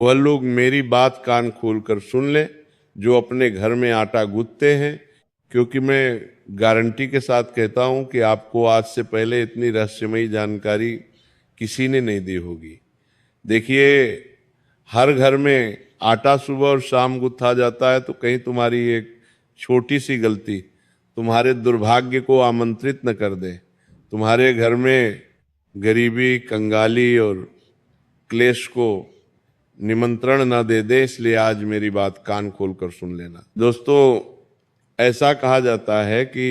वह लोग मेरी बात कान खोल कर सुन लें जो अपने घर में आटा गूंथते हैं, क्योंकि मैं गारंटी के साथ कहता हूं कि आपको आज से पहले इतनी रहस्यमयी जानकारी किसी ने नहीं दी होगी। देखिए, हर घर में आटा सुबह और शाम गूंथा जाता है, तो कहीं तुम्हारी एक छोटी सी गलती तुम्हारे दुर्भाग्य को आमंत्रित न कर दे, तुम्हारे घर में गरीबी, कंगाली और क्लेश को निमंत्रण न दे दे। इसलिए आज मेरी बात कान खोल कर सुन लेना। दोस्तों, ऐसा कहा जाता है कि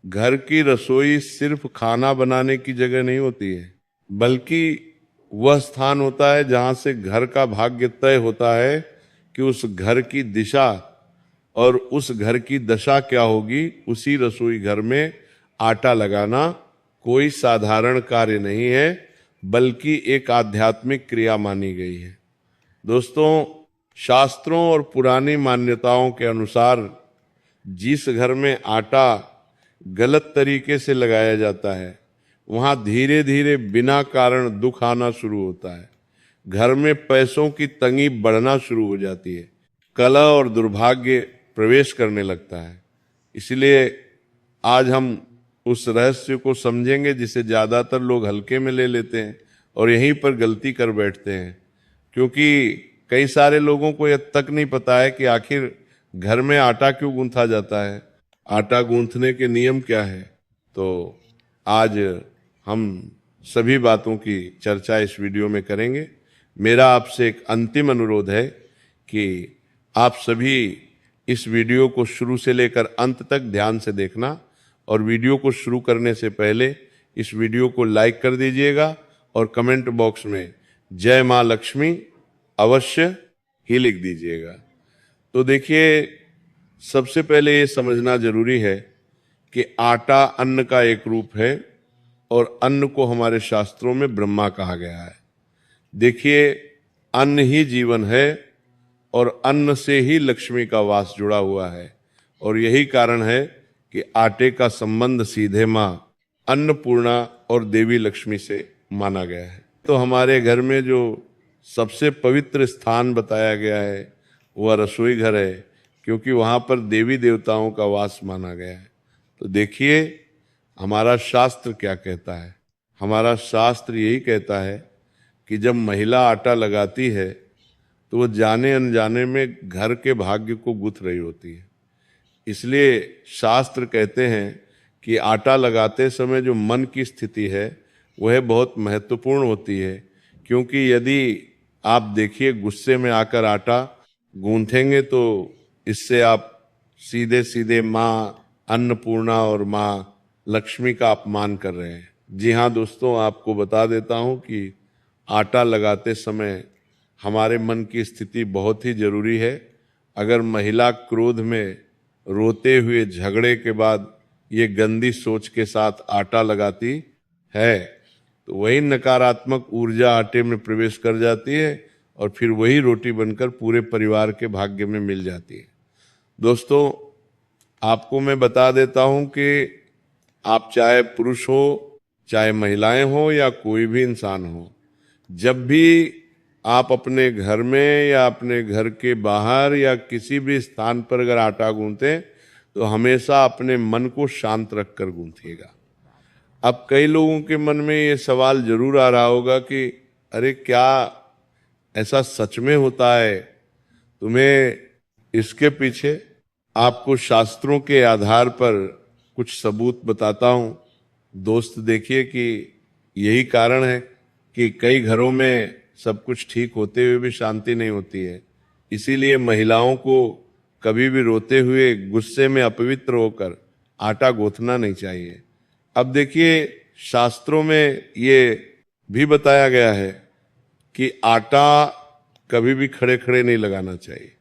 घर की रसोई सिर्फ खाना बनाने की जगह नहीं होती है, बल्कि वह स्थान होता है जहां से घर का भाग्य तय होता है कि उस घर की दिशा और उस घर की दशा क्या होगी। उसी रसोई घर में आटा लगाना कोई साधारण कार्य नहीं है, बल्कि एक आध्यात्मिक क्रिया मानी गई है। दोस्तों, शास्त्रों और पुरानी मान्यताओं के अनुसार जिस घर में आटा गलत तरीके से लगाया जाता है, वहां धीरे धीरे बिना कारण दुख आना शुरू होता है, घर में पैसों की तंगी बढ़ना शुरू हो जाती है, कलह और दुर्भाग्य प्रवेश करने लगता है। इसलिए आज हम उस रहस्य को समझेंगे जिसे ज्यादातर लोग हल्के में ले लेते हैं और यहीं पर गलती कर बैठते हैं, क्योंकि कई सारे लोगों को यह तक नहीं पता है कि आखिर घर में आटा क्यों गूंथा जाता है, आटा गूंथने के नियम क्या है। तो आज हम सभी बातों की चर्चा इस वीडियो में करेंगे। मेरा आपसे एक अंतिम अनुरोध है कि आप सभी इस वीडियो को शुरू से लेकर अंत तक ध्यान से देखना, और वीडियो को शुरू करने से पहले इस वीडियो को लाइक कर दीजिएगा और कमेंट बॉक्स में जय माँ लक्ष्मी अवश्य ही लिख दीजिएगा। तो देखिए, सबसे पहले ये समझना जरूरी है कि आटा अन्न का एक रूप है और अन्न को हमारे शास्त्रों में ब्रह्मा कहा गया है। देखिए, अन्न ही जीवन है और अन्न से ही लक्ष्मी का वास जुड़ा हुआ है, और यही कारण है कि आटे का संबंध सीधे माँ अन्नपूर्णा और देवी लक्ष्मी से माना गया है। तो हमारे घर में जो सबसे पवित्र स्थान बताया गया है वह रसोई घर है, क्योंकि वहाँ पर देवी देवताओं का वास माना गया है। तो देखिए, हमारा शास्त्र क्या कहता है। हमारा शास्त्र यही कहता है कि जब महिला आटा लगाती है तो वो जाने अनजाने में घर के भाग्य को गुथ रही होती है। इसलिए शास्त्र कहते हैं कि आटा लगाते समय जो मन की स्थिति है वह बहुत महत्वपूर्ण होती है, क्योंकि यदि आप देखिए गुस्से में आकर आटा गूंथेंगे तो इससे आप सीधे सीधे माँ अन्नपूर्णा और माँ लक्ष्मी का अपमान कर रहे हैं। जी हाँ दोस्तों, आपको बता देता हूँ कि आटा लगाते समय हमारे मन की स्थिति बहुत ही जरूरी है। अगर महिला क्रोध में रोते हुए झगड़े के बाद ये गंदी सोच के साथ आटा लगाती है तो वही नकारात्मक ऊर्जा आटे में प्रवेश कर जाती है और फिर वही रोटी बनकर पूरे परिवार के भाग्य में मिल जाती है। दोस्तों, आपको मैं बता देता हूं कि आप चाहे पुरुष हो, चाहे महिलाएं हो या कोई भी इंसान हो, जब भी आप अपने घर में या अपने घर के बाहर या किसी भी स्थान पर अगर आटा गूंथें तो हमेशा अपने मन को शांत रखकर गूंथिएगा। अब कई लोगों के मन में ये सवाल जरूर आ रहा होगा कि अरे, क्या ऐसा सच में होता है? तुम्हें इसके पीछे आपको शास्त्रों के आधार पर कुछ सबूत बताता हूं। दोस्त, देखिए कि यही कारण है कि कई घरों में सब कुछ ठीक होते हुए भी शांति नहीं होती है। इसीलिए महिलाओं को कभी भी रोते हुए, गुस्से में अपवित्र होकर आटा गूंथना नहीं चाहिए। अब देखिए, शास्त्रों में ये भी बताया गया है कि आटा कभी भी खड़े खड़े नहीं लगाना चाहिए।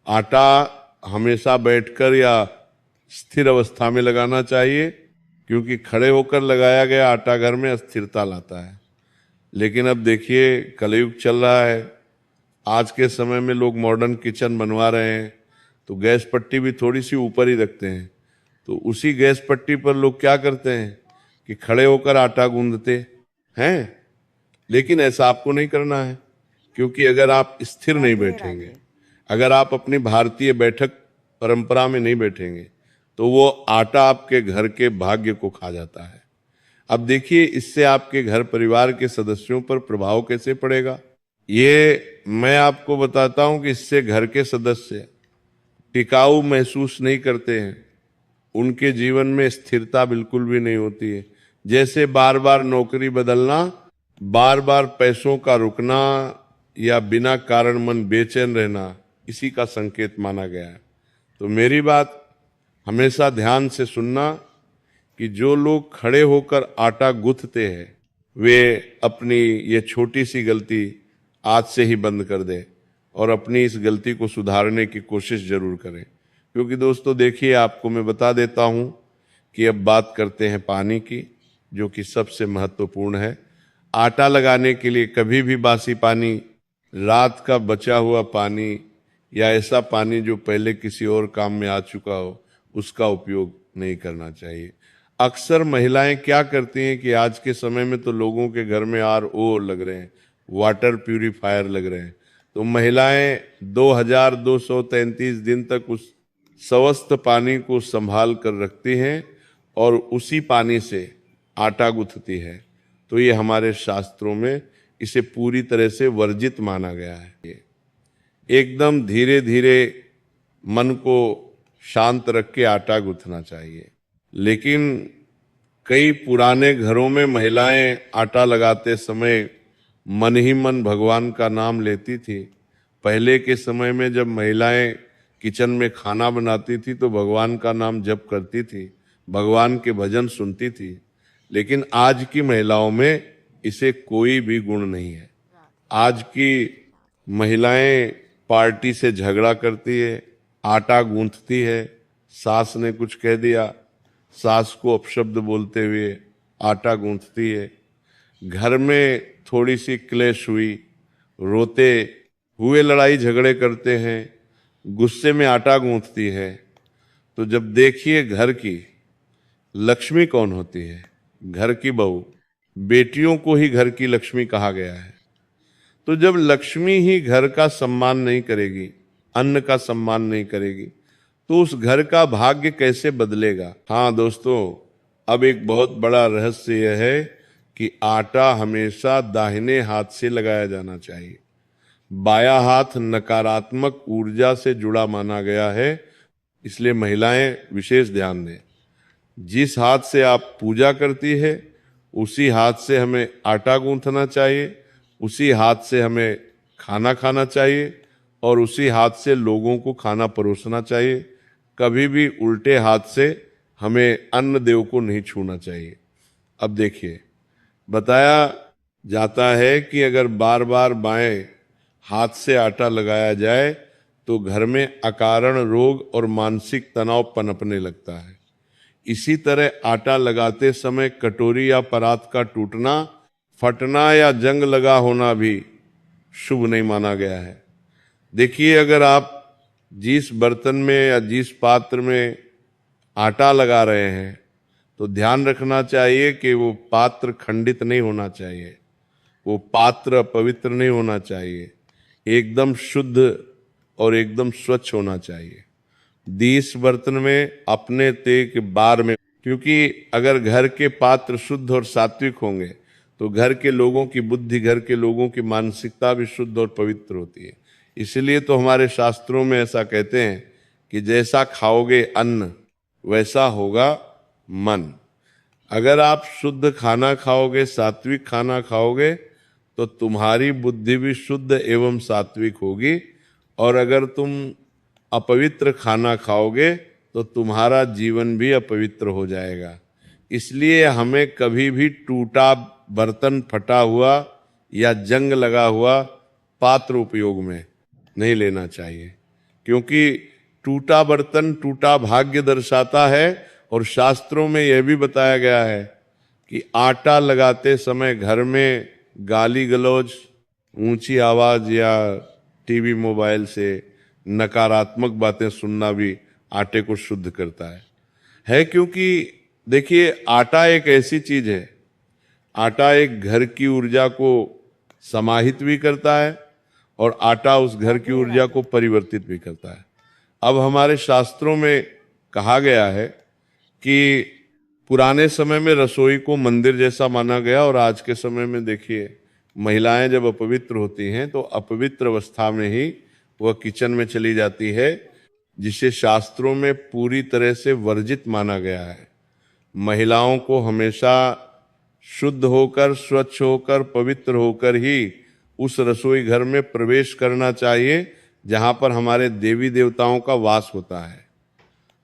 आटा हमेशा बैठकर या स्थिर अवस्था में लगाना चाहिए, क्योंकि खड़े होकर लगाया गया आटा घर में अस्थिरता लाता है। लेकिन अब देखिए, कलयुग चल रहा है। आज के समय में लोग मॉडर्न किचन बनवा रहे हैं तो गैस पट्टी भी थोड़ी सी ऊपर ही रखते हैं। तो उसी गैस पट्टी पर लोग क्या करते हैं कि खड़े होकर आटा गूंदते हैं। लेकिन ऐसा आपको नहीं करना है। क्योंकि अगर आप स्थिर नहीं बैठेंगे, अगर आप अपनी भारतीय बैठक परंपरा में नहीं बैठेंगे, तो वो आटा आपके घर के भाग्य को खा जाता है। अब देखिए इससे आपके घर परिवार के सदस्यों पर प्रभाव कैसे पड़ेगा। ये मैं आपको बताता हूं कि इससे घर के सदस्य टिकाऊ महसूस नहीं करते हैं, उनके जीवन में स्थिरता बिल्कुल भी नहीं होती है। जैसे बार बार नौकरी बदलना, बार बार पैसों का रुकना या बिना कारण मन बेचैन रहना, इसी का संकेत माना गया है। तो मेरी बात हमेशा ध्यान से सुनना कि जो लोग खड़े होकर आटा गूंथते हैं, वे अपनी ये छोटी सी गलती आज से ही बंद कर दें और अपनी इस गलती को सुधारने की कोशिश जरूर करें। क्योंकि दोस्तों देखिए, आपको मैं बता देता हूं कि अब बात करते हैं पानी की, जो कि सबसे महत्वपूर्ण है। आटा लगाने के लिए कभी भी बासी पानी, रात का बचा हुआ पानी या ऐसा पानी जो पहले किसी और काम में आ चुका हो, उसका उपयोग नहीं करना चाहिए। अक्सर महिलाएं क्या करती हैं कि आज के समय में तो लोगों के घर में RO लग रहे हैं, वाटर प्यूरिफायर लग रहे हैं, तो महिलाएं 2233 दिन तक उस स्वस्थ पानी को संभाल कर रखती हैं और उसी पानी से आटा गूंथती है। तो ये हमारे शास्त्रों में इसे पूरी तरह से वर्जित माना गया है। एकदम धीरे धीरे मन को शांत रख के आटा गूंथना चाहिए। लेकिन कई पुराने घरों में महिलाएं आटा लगाते समय मन ही मन भगवान का नाम लेती थी। पहले के समय में जब महिलाएं किचन में खाना बनाती थी तो भगवान का नाम जप करती थी, भगवान के भजन सुनती थी। लेकिन आज की महिलाओं में इसे कोई भी गुण नहीं है। आज की महिलाएं पार्टी से झगड़ा करती है, आटा गूंथती है, सास ने कुछ कह दिया, सास को अपशब्द बोलते हुए आटा गूंथती है। घर में थोड़ी सी क्लेश हुई, रोते हुए लड़ाई झगड़े करते हैं, गुस्से में आटा गूंथती है। तो जब देखिए घर की लक्ष्मी कौन होती है? घर की बहू। बेटियों को ही घर की लक्ष्मी कहा गया है। तो जब लक्ष्मी ही घर का सम्मान नहीं करेगी, अन्न का सम्मान नहीं करेगी, तो उस घर का भाग्य कैसे बदलेगा? हाँ दोस्तों, अब एक बहुत बड़ा रहस्य यह है कि आटा हमेशा दाहिने हाथ से लगाया जाना चाहिए। बायां हाथ नकारात्मक ऊर्जा से जुड़ा माना गया है, इसलिए महिलाएं विशेष ध्यान दें। जिस हाथ से आप पूजा करती है, उसी हाथ से हमें आटा गूंथना चाहिए, उसी हाथ से हमें खाना खाना चाहिए और उसी हाथ से लोगों को खाना परोसना चाहिए। कभी भी उल्टे हाथ से हमें अन्न देव को नहीं छूना चाहिए। अब देखिए, बताया जाता है कि अगर बार बार बाएं हाथ से आटा लगाया जाए तो घर में अकारण रोग और मानसिक तनाव पनपने लगता है। इसी तरह आटा लगाते समय कटोरी या परात का टूटना, फटना या जंग लगा होना भी शुभ नहीं माना गया है। देखिए, अगर आप जिस बर्तन में या जिस पात्र में आटा लगा रहे हैं तो ध्यान रखना चाहिए कि वो पात्र खंडित नहीं होना चाहिए, वो पात्र पवित्र नहीं होना चाहिए, एकदम शुद्ध और एकदम स्वच्छ होना चाहिए। दिस बर्तन में अपने तेक बार में, क्योंकि अगर घर के पात्र शुद्ध और सात्विक होंगे तो घर के लोगों की बुद्धि, घर के लोगों की मानसिकता भी शुद्ध और पवित्र होती है। इसलिए तो हमारे शास्त्रों में ऐसा कहते हैं कि जैसा खाओगे अन्न वैसा होगा मन। अगर आप शुद्ध खाना खाओगे, सात्विक खाना खाओगे, तो तुम्हारी बुद्धि भी शुद्ध एवं सात्विक होगी। और अगर तुम अपवित्र खाना खाओगे तो तुम्हारा जीवन भी अपवित्र हो जाएगा। इसलिए हमें कभी भी टूटा बर्तन, फटा हुआ या जंग लगा हुआ पात्र उपयोग में नहीं लेना चाहिए, क्योंकि टूटा बर्तन टूटा भाग्य दर्शाता है। और शास्त्रों में यह भी बताया गया है कि आटा लगाते समय घर में गाली गलौज, ऊंची आवाज या टीवी मोबाइल से नकारात्मक बातें सुनना भी आटे को शुद्ध करता है। क्योंकि देखिए, आटा एक ऐसी चीज है, आटा एक घर की ऊर्जा को समाहित भी करता है और आटा उस घर की ऊर्जा को परिवर्तित भी करता है। अब हमारे शास्त्रों में कहा गया है कि पुराने समय में रसोई को मंदिर जैसा माना गया, और आज के समय में देखिए महिलाएं जब अपवित्र होती हैं तो अपवित्र अवस्था में ही वह किचन में चली जाती है, जिसे शास्त्रों में पूरी तरह से वर्जित माना गया है। महिलाओं को हमेशा शुद्ध होकर, स्वच्छ होकर, पवित्र होकर ही उस रसोई घर में प्रवेश करना चाहिए जहां पर हमारे देवी देवताओं का वास होता है।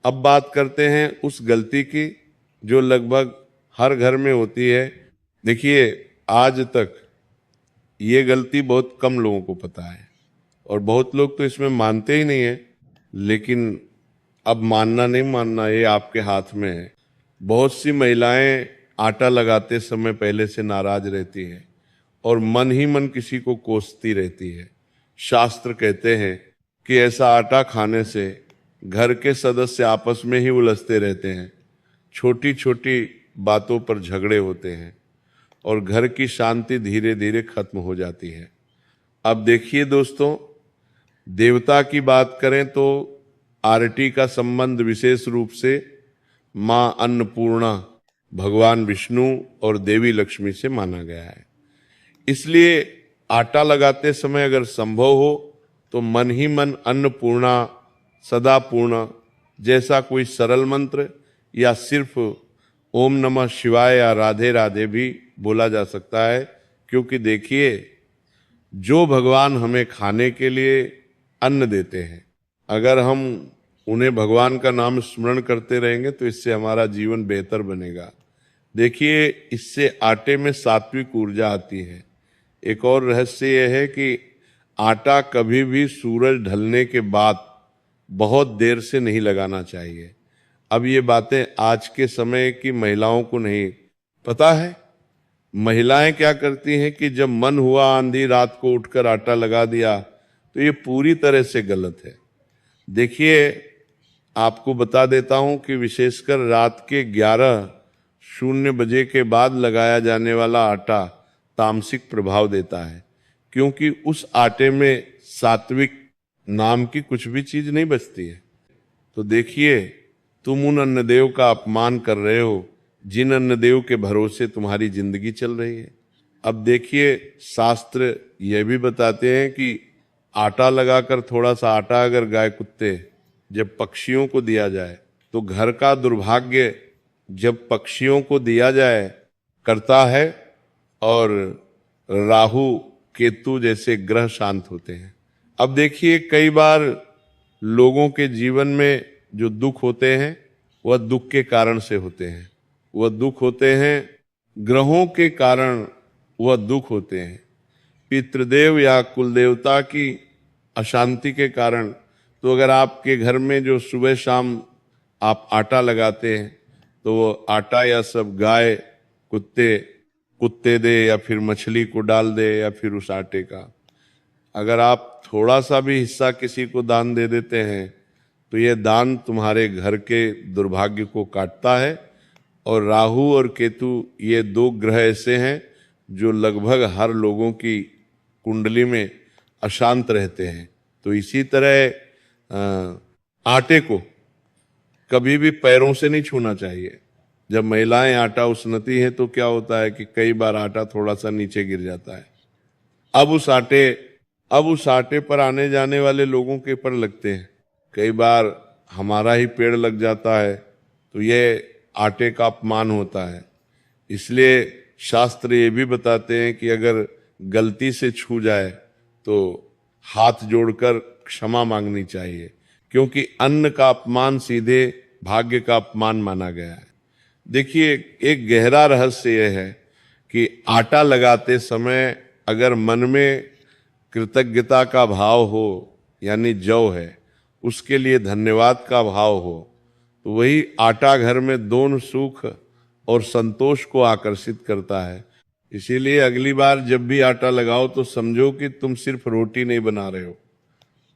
अब बात करते हैं उस गलती की जो लगभग हर घर में होती है। देखिए, आज तक ये गलती बहुत कम लोगों को पता है और बहुत लोग तो इसमें मानते ही नहीं है, लेकिन अब मानना नहीं मानना ये आपके हाथ में है। बहुत सी महिलाएं आटा लगाते समय पहले से नाराज रहती हैं और मन ही मन किसी को कोसती रहती है। शास्त्र कहते हैं कि ऐसा आटा खाने से घर के सदस्य आपस में ही उलझते रहते हैं, छोटी छोटी बातों पर झगड़े होते हैं और घर की शांति धीरे धीरे खत्म हो जाती है। अब देखिए दोस्तों, देवता की बात करें तो आरती का संबंध विशेष रूप से माँ अन्नपूर्णा, भगवान विष्णु और देवी लक्ष्मी से माना गया है। इसलिए आटा लगाते समय अगर संभव हो तो मन ही मन अन्नपूर्णा, सदा पूर्ण जैसा कोई सरल मंत्र या सिर्फ ओम नमः शिवाय या राधे राधे भी बोला जा सकता है। क्योंकि देखिए, जो भगवान हमें खाने के लिए अन्न देते हैं, अगर हम उन्हें भगवान का नाम स्मरण करते रहेंगे तो इससे हमारा जीवन बेहतर बनेगा। देखिए, इससे आटे में सात्विक ऊर्जा आती है। एक और रहस्य यह है कि आटा कभी भी सूरज ढलने के बाद बहुत देर से नहीं लगाना चाहिए। अब ये बातें आज के समय की महिलाओं को नहीं पता है। महिलाएं क्या करती हैं कि जब मन हुआ आंधी रात को उठकर आटा लगा दिया, तो ये पूरी तरह से गलत है। देखिए, आपको बता देता हूं कि विशेषकर रात के 11:00 बजे के बाद लगाया जाने वाला आटा तामसिक प्रभाव देता है, क्योंकि उस आटे में सात्विक नाम की कुछ भी चीज नहीं बचती है। तो देखिए, तुम उन अन्नदेव का अपमान कर रहे हो जिन अन्नदेव के भरोसे तुम्हारी जिंदगी चल रही है। अब देखिए, शास्त्र यह भी बताते हैं कि आटा लगाकर थोड़ा सा आटा अगर गाय कुत्ते जब पक्षियों को दिया जाए तो घर का दुर्भाग्य जब पक्षियों को दिया जाए करता है और राहु केतु जैसे ग्रह शांत होते हैं। अब देखिए, कई बार लोगों के जीवन में जो दुख होते हैं वह दुख के कारण से होते हैं, वह दुख होते हैं ग्रहों के कारण, वह दुख होते हैं पितृदेव या कुल देवता की अशांति के कारण। तो अगर आपके घर में जो सुबह शाम आप आटा लगाते हैं तो वो आटा या सब गाय कुत्ते दे या फिर मछली को डाल दे या फिर उस आटे का अगर आप थोड़ा सा भी हिस्सा किसी को दान दे देते हैं तो ये दान तुम्हारे घर के दुर्भाग्य को काटता है। और राहु और केतु ये दो ग्रह ऐसे हैं जो लगभग हर लोगों की कुंडली में अशांत रहते हैं। तो इसी तरह आटे को कभी भी पैरों से नहीं छूना चाहिए। जब महिलाएं आटा उसनती हैं तो क्या होता है कि कई बार आटा थोड़ा सा नीचे गिर जाता है। अब उस आटे पर आने जाने वाले लोगों के पर लगते हैं। कई बार हमारा ही पेड़ लग जाता है तो ये आटे का अपमान होता है। इसलिए शास्त्र ये भी बताते हैं कि अगर गलती से छू जाए तो हाथ जोड़कर क्षमा मांगनी चाहिए, क्योंकि अन्न का अपमान सीधे भाग्य का अपमान माना गया है। देखिए, एक गहरा रहस्य यह है कि आटा लगाते समय अगर मन में कृतज्ञता का भाव हो, यानी जौ है उसके लिए धन्यवाद का भाव हो, तो वही आटा घर में दोनों सुख और संतोष को आकर्षित करता है। इसीलिए अगली बार जब भी आटा लगाओ तो समझो कि तुम सिर्फ रोटी नहीं बना रहे हो,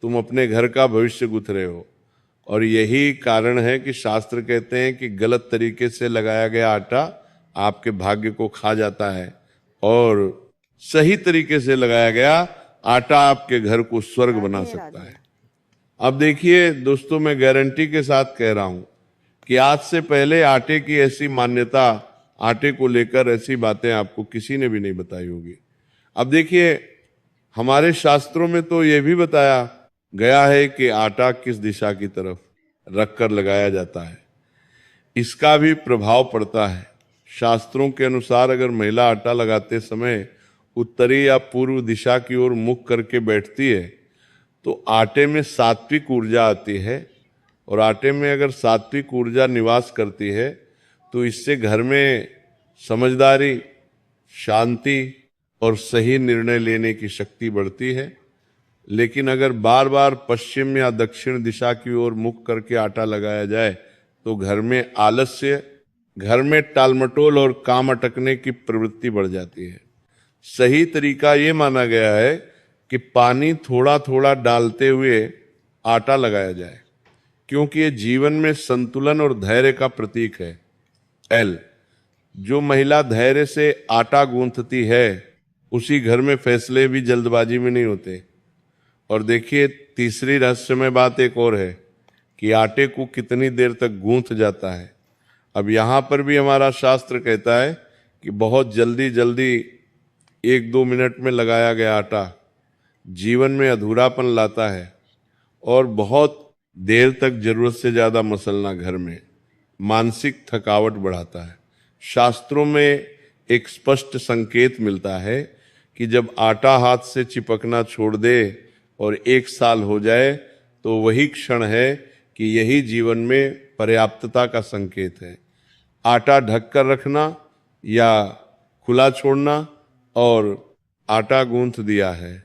तुम अपने घर का भविष्य गुथ रहे हो। और यही कारण है कि शास्त्र कहते हैं कि गलत तरीके से लगाया गया आटा आपके भाग्य को खा जाता है और सही तरीके से लगाया गया आटा आपके घर को स्वर्ग बना राधे सकता राधे। है। अब देखिए दोस्तों, मैं गारंटी के साथ कह रहा हूं कि आज से पहले आटे की ऐसी मान्यता, आटे को लेकर ऐसी बातें आपको किसी ने भी नहीं बताई होगी। अब देखिए, हमारे शास्त्रों में तो यह भी बताया गया है कि आटा किस दिशा की तरफ रखकर लगाया जाता है, इसका भी प्रभाव पड़ता है। शास्त्रों के अनुसार अगर महिला आटा लगाते समय उत्तरी या पूर्व दिशा की ओर मुख करके बैठती है तो आटे में सात्विक ऊर्जा आती है, और आटे में अगर सात्विक ऊर्जा निवास करती है तो इससे घर में समझदारी, शांति और सही निर्णय लेने की शक्ति बढ़ती है। लेकिन अगर बार बार पश्चिम या दक्षिण दिशा की ओर मुख करके आटा लगाया जाए तो घर में आलस्य, घर में टालमटोल और काम अटकने की प्रवृत्ति बढ़ जाती है। सही तरीका ये माना गया है कि पानी थोड़ा थोड़ा डालते हुए आटा लगाया जाए, क्योंकि ये जीवन में संतुलन और धैर्य का प्रतीक है। एल, जो महिला धैर्य से आटा गूंथती है उसी घर में फैसले भी जल्दबाजी में नहीं होते। और देखिए, तीसरी रहस्यमय बात एक और है कि आटे को कितनी देर तक गूंथ जाता है। अब यहाँ पर भी हमारा शास्त्र कहता है कि बहुत जल्दी जल्दी 1-2 मिनट में लगाया गया आटा जीवन में अधूरापन लाता है, और बहुत देर तक जरूरत से ज्यादा मसलना घर में मानसिक थकावट बढ़ाता है। शास्त्रों में एक स्पष्ट संकेत मिलता है कि जब आटा हाथ से चिपकना छोड़ दे और 1 साल हो जाए तो वही क्षण है कि यही जीवन में पर्याप्तता का संकेत है। आटा ढक कर रखना या खुला छोड़ना, और आटा गूंथ दिया है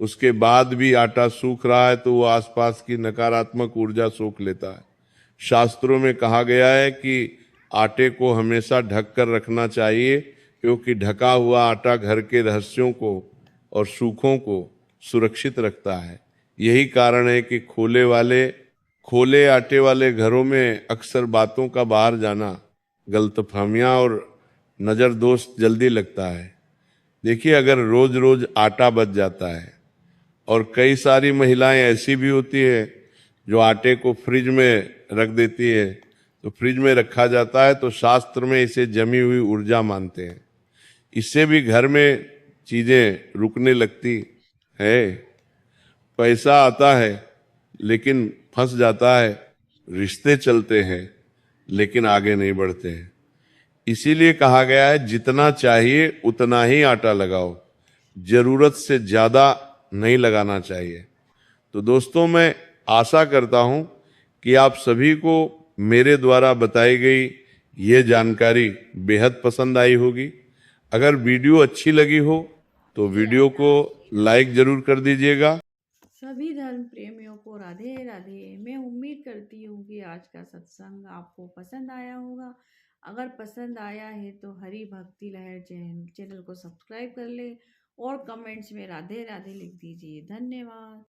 उसके बाद भी आटा सूख रहा है तो वो आसपास की नकारात्मक ऊर्जा सोख लेता है। शास्त्रों में कहा गया है कि आटे को हमेशा ढक कर रखना चाहिए, क्योंकि ढका हुआ आटा घर के रहस्यों को और सुखों को सुरक्षित रखता है। यही कारण है कि खोले आटे वाले घरों में अक्सर बातों का बाहर जाना, गलतफहमियां और नजर दोष जल्दी लगता है। देखिए, अगर रोज रोज आटा बच जाता है, और कई सारी महिलाएं ऐसी भी होती है जो आटे को फ्रिज में रख देती है, तो फ्रिज में रखा जाता है तो शास्त्र में इसे जमी हुई ऊर्जा मानते हैं। इससे भी घर में चीजें रुकने लगती है, पैसा आता है लेकिन फंस जाता है, रिश्ते चलते हैं लेकिन आगे नहीं बढ़ते हैं। इसीलिए कहा गया है जितना चाहिए उतना ही आटा लगाओ, जरूरत से ज्यादा नहीं लगाना चाहिए। तो दोस्तों, मैं आशा करता हूं कि आप सभी को मेरे द्वारा बताई गई ये जानकारी बेहद पसंद आई होगी। अगर वीडियो अच्छी लगी हो तो वीडियो को लाइक जरूर कर दीजिएगा। सभी धर्म प्रेमियों को राधे राधे। मैं उम्मीद करती हूँ कि आज का सत्संग आपको पसंद आया होगा। अगर पसंद आया है तो हरि भक्ति लहर चैनल को सब्सक्राइब कर ले और कमेंट्स में राधे राधे लिख दीजिए। धन्यवाद।